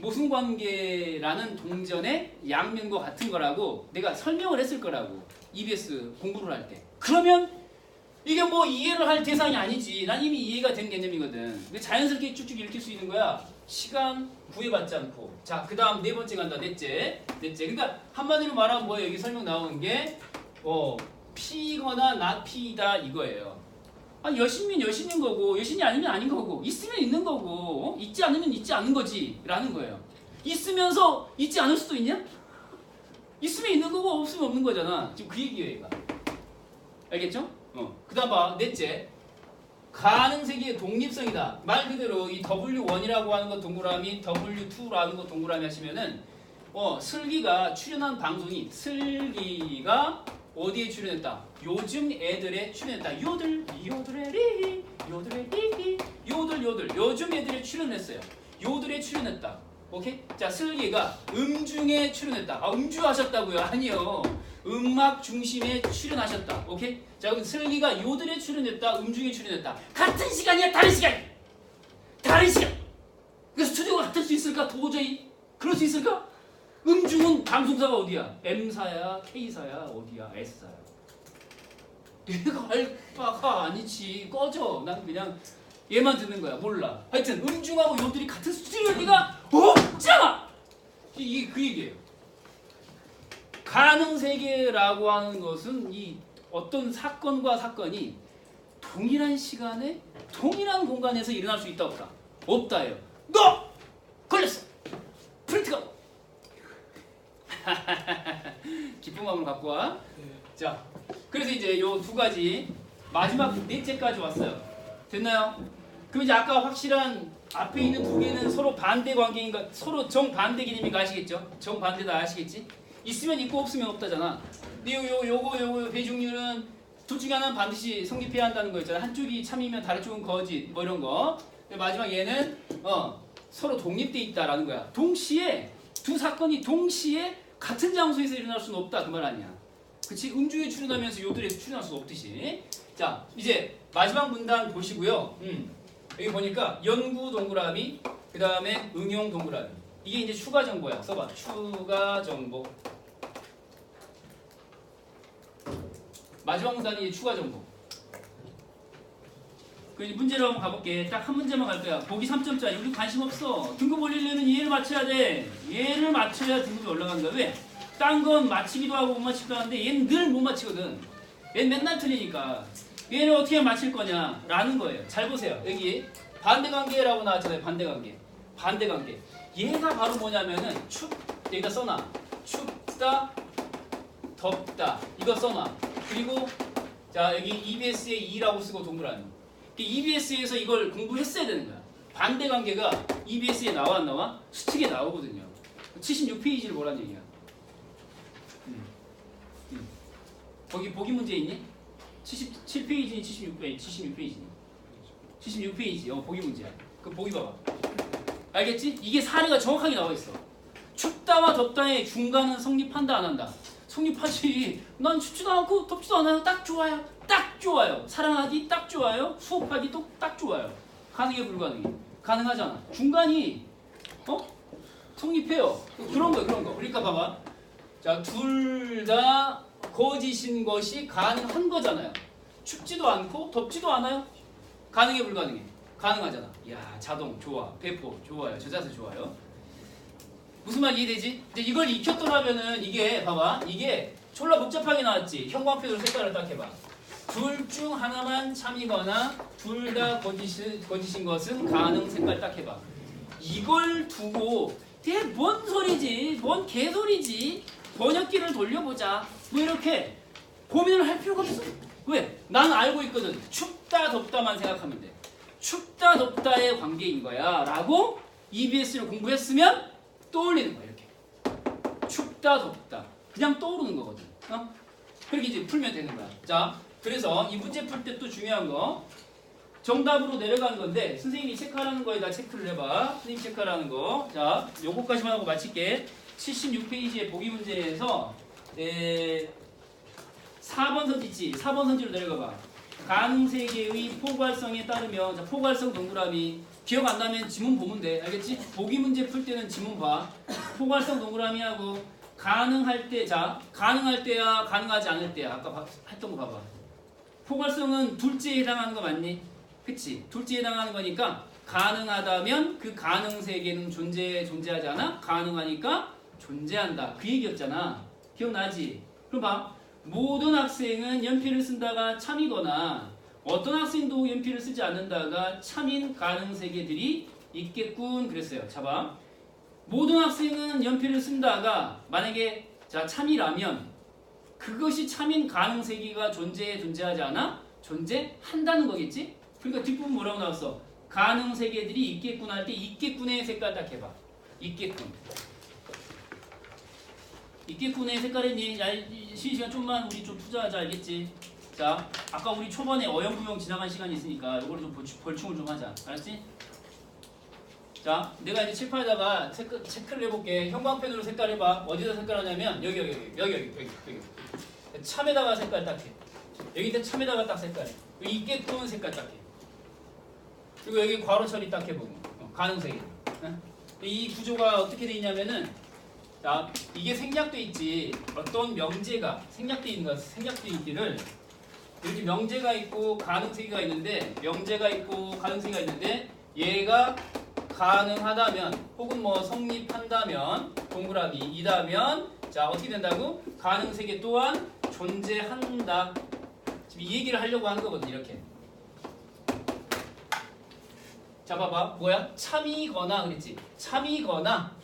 모순관계라는 동전의 양면과 같은 거라고 내가 설명을 했을 거라고. EBS 공부를 할 때. 그러면 이게 뭐 이해를 할 대상이 아니지. 난 이미 이해가 된 개념이거든. 자연스럽게 쭉쭉 읽힐 수 있는 거야. 시간 구애받지 않고. 자, 그 다음 네 번째 간다. 넷째. 그러니까 한마디로 말하면 뭐예요? 여기 설명 나오는 게 P거나 not P다 이거예요. 여신이면 여신인 거고 여신이 아니면 아닌 거고 있으면 있는 거고 있지 않으면 있지 않은 거지 라는 거예요. 있으면서 있지 않을 수도 있냐? 있으면 있는 거고 없으면 없는 거잖아. 지금 그 얘기예요 얘가. 알겠죠? 그 다음 봐. 넷째. 가능세기의 독립성이다. 말 그대로 이 W1이라고 하는 거 동그라미 W2라는 거 동그라미 하시면은 슬기가 출연한 방송이 슬기가 어디에 출연했다? 요즘 애들에 출연했다. 요들애리 요들 요즘 애들에 출연했어요. 요들에 출연했다. 오케이? 자, 슬기가 음중에 출연했다. 음주하셨다고요? 아니요. 음악 중심에 출연하셨다. 오케이? 자, 그럼 슬기가 요들에 출연했다. 음중에 출연했다. 같은 시간이야? 다른 시간? 다른 시간. 그래서 스튜디오가 같을 수 있을까? 도저히 그럴 수 있을까? 음중은 방송사가 어디야? M사야, K사야, 어디야? S사야. 내가 알 바가 아니지. 꺼져. 난 그냥 얘만 듣는 거야. 몰라. 하여튼 음중하고 요들이 같은 수준일 리가 없잖아. 이게 그 얘기예요. 가능세계라고 하는 것은 이 어떤 사건과 사건이 동일한 시간에 동일한 공간에서 일어날 수 있다 없다? 없다예요. 너 걸렸어. 프린트가 기쁜 마음을 갖고 와. 자, 그래서 이제 요 두 가지 마지막 넷째까지 왔어요. 됐나요? 그럼 이제 아까 확실한 앞에 있는 두 개는 서로 반대 관계인가, 서로 정반대 개념인가 아시겠죠? 정반대다 아시겠지? 있으면 있고 없으면 없다잖아. 근데 요거 배중률은 둘 중에 하나는 반드시 성립해야 한다는 거 있잖아. 한쪽이 참이면 다른 쪽은 거짓 뭐 이런 거. 마지막 얘는 서로 독립돼 있다라는 거야. 동시에 두 사건이 동시에 같은 장소에서 일어날 수는 없다 그 말 아니야. 그치? 음주에 출현하면서 요들에서 출현할 수 없듯이. 자, 이제 마지막 문단 보시고요. 여기 보니까 연구 동그라미, 그 다음에 응용 동그라미. 이게 이제 추가 정보야. 써봐. 추가 정보. 마지막 문단이 추가 정보. 그 문제로 한번 가볼게. 딱 한 문제만 갈 거야. 보기 3점짜리. 우리 관심 없어. 등급 올리려면 얘를 맞춰야 돼. 얘를 맞춰야 등급이 올라가는 거야. 왜? 딴 건 맞히기도 하고 못 맞히기도 하는데 얘는 늘 못 맞히거든. 얘는 맨날 틀리니까. 얘를 어떻게 맞힐 거냐? 라는 거예요. 잘 보세요. 여기 반대관계라고 나왔잖아요. 반대관계. 반대관계. 얘가 바로 뭐냐면은 여기다 써놔. 춥다, 덥다. 이거 써놔. 그리고 자 여기 EBS에 2라고 쓰고 동그라미. EBS에서 이걸 공부했어야 되는 거야. 반대관계가 EBS에 나와 안 나와? 수특에 나오거든요. 76페이지를 보란 얘기야. 거기 보기 문제 있니? 77페이지니 76페이지니? 76페이지. 보기 문제야. 그 보기 봐봐. 알겠지? 이게 사례가 정확하게 나와 있어. 춥다와 덥다의 중간은 성립한다 안 한다? 성립하지. 난 춥지도 않고 덥지도 않아요. 딱 좋아요. 딱 좋아요. 사랑하기 딱 좋아요. 수업하기 또 딱 좋아요. 가능해 불가능해? 가능하잖아. 중간이 성립해요. 그런 거예요. 그런 거. 그러니까 봐봐. 자, 둘 다 거짓인 것이 가능한 거잖아요. 춥지도 않고 덥지도 않아요. 가능해 불가능해? 가능하잖아. 이야, 자동 좋아. 배포 좋아요. 저자세 좋아요. 무슨 말 이해되지? 근데 이걸 익혔더라면은 이게 봐봐. 이게 졸라 복잡하게 나왔지. 형광펜으로 색깔을 딱 해봐. 둘 중 하나만 참이거나 둘 다 거짓인 것은 가능 색깔 딱 해봐. 이걸 두고 뭔 소리지? 뭔 개소리지? 번역기를 돌려보자. 뭐 이렇게 고민을 할 필요가 없어. 왜? 난 알고 있거든. 춥다 덥다만 생각하면 돼. 춥다 덥다의 관계인 거야 라고 EBS를 공부했으면 떠올리는 거야. 이렇게 춥다 덥다 그냥 떠오르는 거거든. 그렇게 이제 풀면 되는 거야. 자, 그래서 이 문제 풀 때 또 중요한 거 정답으로 내려가는 건데 선생님이 체크하라는 거에다 체크를 해봐. 선생님 체크하라는 거. 자, 요거까지만 하고 마칠게. 76페이지의 보기 문제에서 4번 선지 있지. 4번 선지로 내려가봐. 가능세계의 포괄성에 따르면 자, 포괄성 동그라미 기억 안 나면 지문 보면 돼. 알겠지? 보기 문제 풀 때는 지문 봐. 포괄성 동그라미하고 가능할 때, 자, 가능할 때야 가능하지 않을 때야. 아까 했던 거 봐봐. 포괄성은 둘째에 해당하는 거 맞니? 그치? 둘째에 해당하는 거니까 가능하다면 그 가능세계는 존재하지 않아? 가능하니까 존재한다. 그 얘기였잖아. 기억나지? 그럼 봐. 모든 학생은 연필을 쓴다가 참이거나 어떤 학생도 연필을 쓰지 않는다가 참인 가능세계들이 있겠군 그랬어요. 잡아. 모든 학생은 연필을 쓴다가 만약에 자 참이라면 그것이 참인 가능세계가 존재하지 않아? 존재한다는 거겠지? 그러니까 뒷부분 뭐라고 나왔어? 가능세계들이 있겠군 할 때 있겠군의 색깔 딱 해봐. 있겠군. 있겠군의 색깔이니? 야, 쉬는 시간 좀만 우리 좀 투자하자. 알겠지? 자, 아까 우리 초반에 어영부영 지나간 시간이 있으니까 이걸 좀 벌충을 좀 하자. 알았지? 자, 내가 이제 칠판에다가 체크를 해볼게. 형광펜으로 색깔 해봐. 어디다 색깔 하냐면 여기. 참에다가 색깔 딱 해. 여기다 참에다가 딱 색깔 해. 있겠군 색깔 딱 해. 그리고 여기 괄호 처리 딱 해보고 가능세계. 이 구조가 어떻게 돼 있냐면은 자, 이게 생략돼 있지. 어떤 명제가 생략돼 있는 것, 생략돼 있기를 이렇게 명제가 있고 가능세가 있는데 명제가 있고 가능세가 있는데 얘가 가능하다면 혹은 뭐 성립한다면 동그라미 이다면 자 어떻게 된다고? 가능세계 또한 존재한다. 지금 이 얘기를 하려고 하는 거거든 이렇게. 자 봐봐 뭐야? 참이거나 그랬지? 참이거나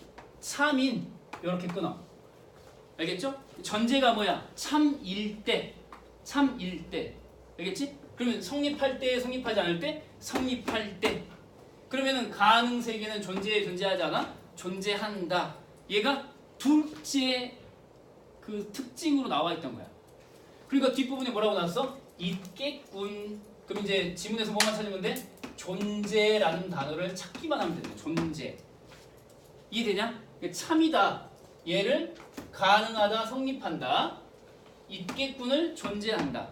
참인 이렇게 끊어. 알겠죠? 전제가 뭐야? 참일 때 참일 때 알겠지? 그러면 성립할 때 성립하지 않을 때 성립할 때 그러면은 가능세계는 존재하지 않아? 존재한다. 얘가 둘째 그 특징으로 나와 있던 거야. 그러니까 뒷부분에 뭐라고 나왔어? 있겠군. 그럼 이제 지문에서 뭐만 찾으면 돼? 존재라는 단어를 찾기만 하면 돼. 존재. 이해되냐? 참이다. 얘를 가능하다, 성립한다. 있겠군을 존재한다.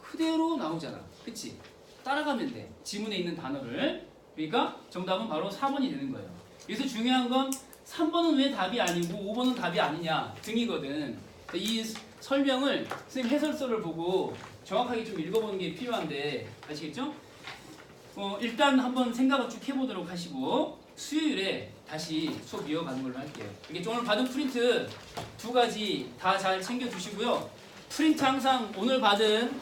그대로 나오잖아. 그치? 따라가면 돼. 지문에 있는 단어를. 그러니까 정답은 바로 4번이 되는 거예요. 여기서 중요한 건 3번은 왜 답이 아니고 5번은 답이 아니냐 등이거든. 이 설명을 선생님 해설서를 보고 정확하게 좀 읽어보는 게 필요한데 아시겠죠? 일단 한번 생각을 쭉 해보도록 하시고 수요일에 다시 수업 이어가는 걸로 할게요. 이게 오늘 받은 프린트 두 가지 다 잘 챙겨주시고요. 프린트 항상 오늘 받은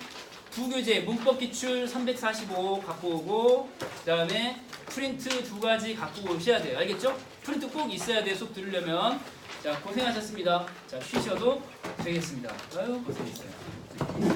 두 교재 문법 기출 345 갖고 오고 그 다음에 프린트 두 가지 갖고 오셔야 돼요. 알겠죠? 프린트 꼭 있어야 돼. 수업 들으려면. 자 고생하셨습니다. 자 쉬셔도 되겠습니다. 아유 고생했어요.